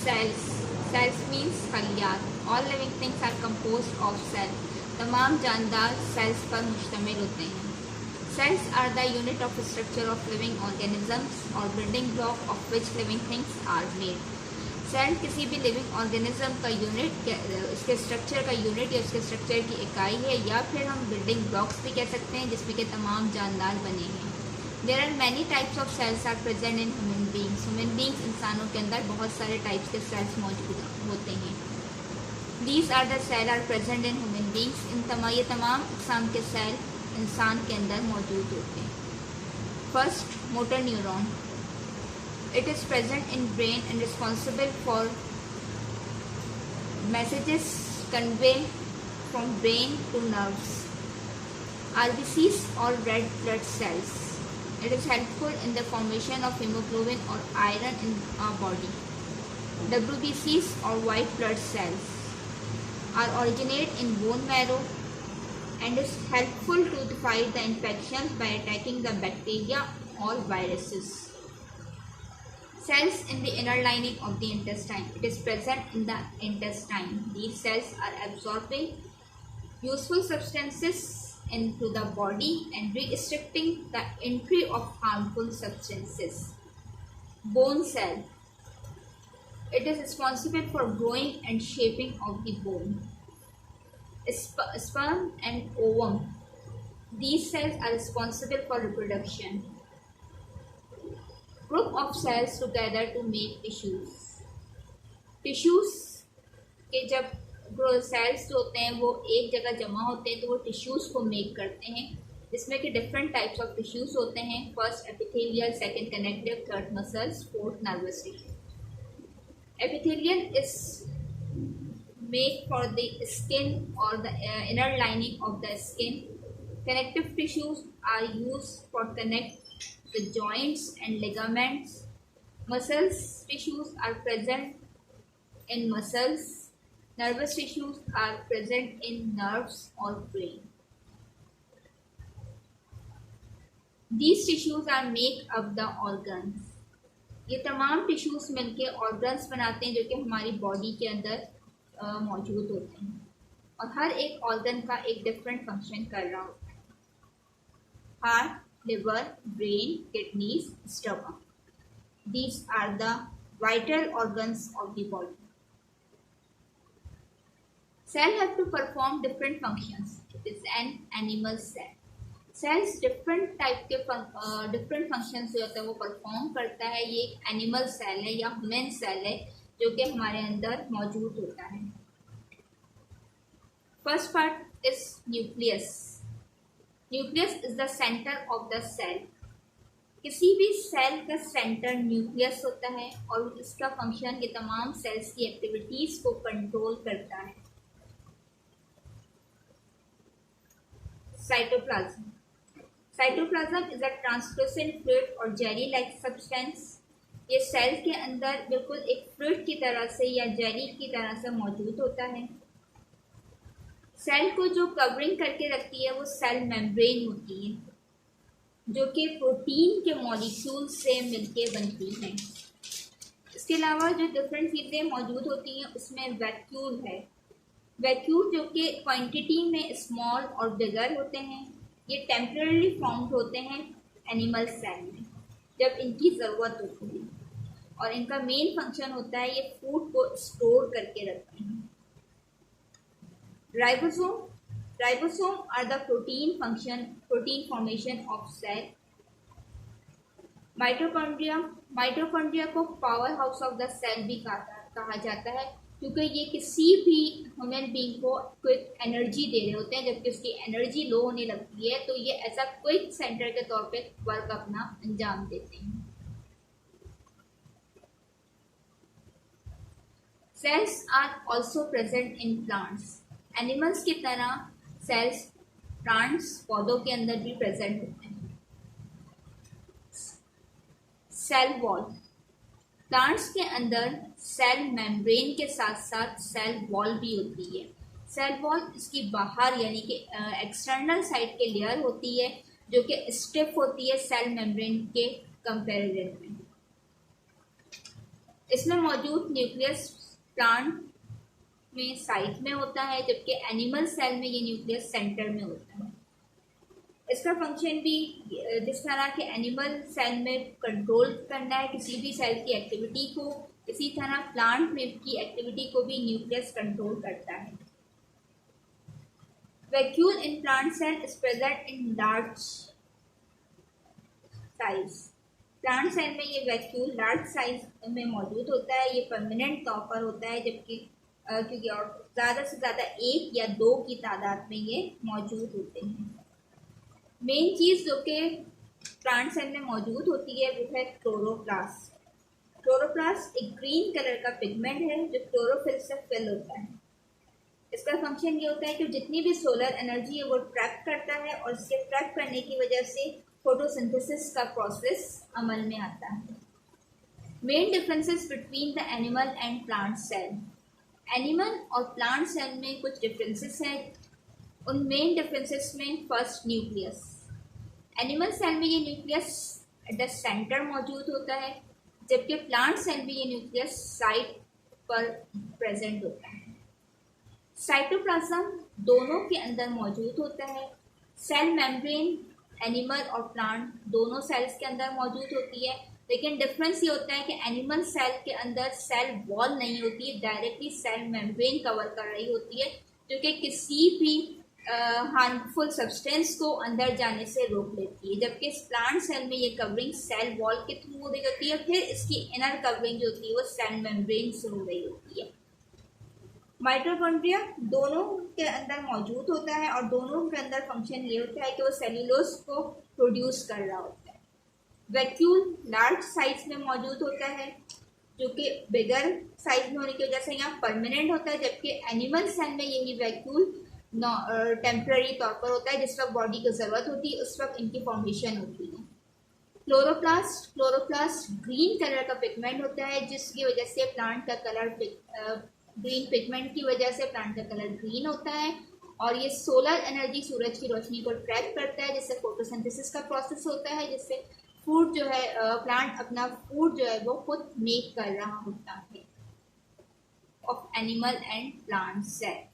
Sales, cells means खलियात। All living things are composed of cell. तमाम जानदार cells पर मुश्तमिल होते हैं। Cells are the unit of structure of living organisms और building block of which living things are made. Cell किसी भी लिविंग ऑर्गेनिज्म का यूनिट, इसके स्ट्रक्चर का यूनिट या उसके स्ट्रक्चर की इकाई है, या फिर हम बिल्डिंग ब्लॉक्स भी कह सकते हैं जिसमें के तमाम जानदार बने हैं। There are many types of cells are present in human beings. Human beings इंसानों के अंदर बहुत सारे टाइप्स के सेल्स मौजूद होते हैं। These are the cell are present in human beings. ये तमाम इकसाम के सेल इंसान के अंदर मौजूद होते हैं। First, motor neuron. It is present in brain and responsible for messages conveyed from brain to nerves. RBCs or red blood cells. It is helpful in the formation of hemoglobin or iron in our body. WBCs or white blood cells are originate in bone marrow and is helpful to fight the infections by attacking the bacteria or viruses. Cells in the inner lining of the intestine. It is present in the intestine. These cells are absorbing useful substances into the body and restricting the entry of harmful substances. Bone cell. It is responsible for growing and shaping of the bone. Sperm and ovum. These cells are responsible for reproduction. Group of cells together to make tissues. Tissues के जब sales जो होते हैं वो एक जगह जमा होते हैं तो वो टिश्यूज को मेक करते हैं, जिसमें कि डिफरेंट टाइप्स ऑफ टिश्यूज होते हैं। First epithelial, second connective, third muscles, fourth nervous tissue. Epithelial is make for the skin और the inner lining of the skin. Connective tissues are used for connect the joints and ligaments. Muscles tissues are present in muscles. Nervous tissues are present in nerves or brain. These tissues are make up the organs. ये तमाम tissues मिलके organs बनाते हैं जो कि हमारी body के अंदर मौजूद होते हैं, और हर एक ऑर्गन का एक डिफरेंट फंक्शन कर रहा होता है। Heart, liver, brain, kidneys, stomach. These are the vital organs of the body. Cell have to perform different functions. It is an animal cell. Cells different type के different functions जो होते हैं वो perform करता है। ये एक एनिमल सेल है या ह्यूमन सेल है जो कि हमारे अंदर मौजूद होता है। First part is nucleus. Nucleus is the centre of the cell. किसी भी सेल का सेंटर न्यूक्लियस होता है और इसका फंक्शन ये तमाम सेल्स की एक्टिविटीज को कंट्रोल करता है. Cytoplasm. Cytoplasm is a translucent fluid और जेली लाइक सब्सटेंस. ये सेल के अंदर बिल्कुल एक फ्लूइड की तरह से या जेली की तरह से मौजूद होता है. सेल को जो कवरिंग करके रखती है वो सेल मेम्ब्रेन होती है जो कि प्रोटीन के मॉलिक्यूल से मिलके बनती हैं. इसके अलावा जो डिफरेंट चीज़ें मौजूद होती हैं उसमें वैक्यूल है. वैक्यूल जो कि क्वांटिटी में स्मॉल और बिगर होते हैं. ये टेम्पररी फॉर्म्ड होते हैं एनिमल सेल में जब इनकी ज़रूरत होती है, और इनका मेन फंक्शन होता है ये फूड को स्टोर करके रखते हैं. Ribosome. Ribosome are the protein formation of cell. Mitochondria. Mitochondria को power house of the cell भी कहा जाता है क्योंकि ये किसी भी ह्यूमन बीइंग को क्विक एनर्जी दे रहे होते हैं. जबकि उसकी एनर्जी लो होने लगती है तो ये ऐसा क्विक सेंटर के तौर पे वर्क अपना अंजाम देते हैं. Cells are also present in plants. Animals की तरह सेल्स प्लांट्स पौधों के अंदर भी प्रेजेंट होते हैं. Cell wall. प्लांट्स के अंदर सेल मेम्ब्रेन के साथ साथ सेल वॉल भी होती है. सेल वॉल इसकी बाहर यानी कि एक्सटर्नल साइड के लेयर होती है जो कि स्टिफ होती है सेल मेम्ब्रेन के कंपैरिजन में. इसमें मौजूद न्यूक्लियस प्लांट में साइट में होता है, जबकि एनिमल सेल में ये न्यूक्लियस सेंटर में होता है। इसका फंक्शन भी जिस तरह के एनिमल सेल में कंट्रोल करना है किसी भी सेल की एक्टिविटी को, इसी तरह प्लांट में की एक्टिविटी को भी न्यूक्लियस कंट्रोल करता है। Vacuole in plant cell is present in large size. Plant cell में ये वैक्यूल लार्ज साइज में मौजूद होता है। ये परमानेंट तौर पर होता है, जबकि क्योंकि और ज़्यादा से ज़्यादा एक या दो की तादाद में ये मौजूद होते हैं। मेन चीज़ जो कि प्लांट सेल में मौजूद होती है वो है क्लोरोप्लास्ट। क्लोरोप्लास्ट एक ग्रीन कलर का पिगमेंट है जो क्लोरोफिल से फिल होता है। इसका फंक्शन ये होता है कि जितनी भी सोलर एनर्जी है वो ट्रैप करता है, और इसके ट्रैप करने की वजह से फोटोसिंथेसिस का प्रोसेस अमल में आता है। Main differences between the animal and plant cell. Animal और प्लांट सेल में कुछ डिफरेंसेस हैं। उन मेन डिफरेंसेस में फर्स्ट न्यूक्लियस। एनिमल सेल में ये न्यूक्लियस एट द सेंटर मौजूद होता है, जबकि प्लांट सेल में ये न्यूक्लियस साइट पर प्रेजेंट होता है। साइटोप्लाज्म दोनों के अंदर मौजूद होता है। सेल मेम्ब्रेन एनिमल और प्लांट दोनों सेल्स के अंदर मौजूद होती है, लेकिन डिफरेंस ये होता है कि एनिमल सेल के अंदर सेल वॉल नहीं होती है, डायरेक्टली सेल मेम्ब्रेन कवर कर रही होती है, जो कि किसी भी हार्मफुल सब्सटेंस को अंदर जाने से रोक लेती है। जबकि इस प्लांट सेल में ये कवरिंग सेल वॉल के थ्रू हो रही होती है, फिर इसकी इनर कवरिंग जो होती है वो सेल मेम्ब्रेन से हो रही होती है। माइटोकॉन्ड्रिया दोनों के अंदर मौजूद होता है, और दोनों के अंदर फंक्शन ये होता है कि वो सेल्यूलोज को प्रोड्यूस कर रहा होता है। वैक्यूल लार्ज साइज में मौजूद होता है, जो कि बिगर साइज में होने की वजह से यहाँ परमानेंट होता है, जबकि एनिमल सेल में यही वैक्यूल टेम्पररी तौर पर होता है। जिस वक्त बॉडी को ज़रूरत होती है उस वक्त इनकी फॉर्मेशन होती है। क्लोरोप्लास्ट ग्रीन कलर का पिगमेंट होता है, जिसकी वजह से प्लांट का कलर ग्रीन पिगमेंट की वजह से प्लांट का कलर ग्रीन होता है, और ये सोलर एनर्जी सूरज की रोशनी को ट्रैप करता है, जिससे फोटोसिंथेसिस का प्रोसेस होता है, जिससे फूड जो है प्लांट अपना फूड जो है वो खुद मेक कर रहा होता है। Of animal and plant cell.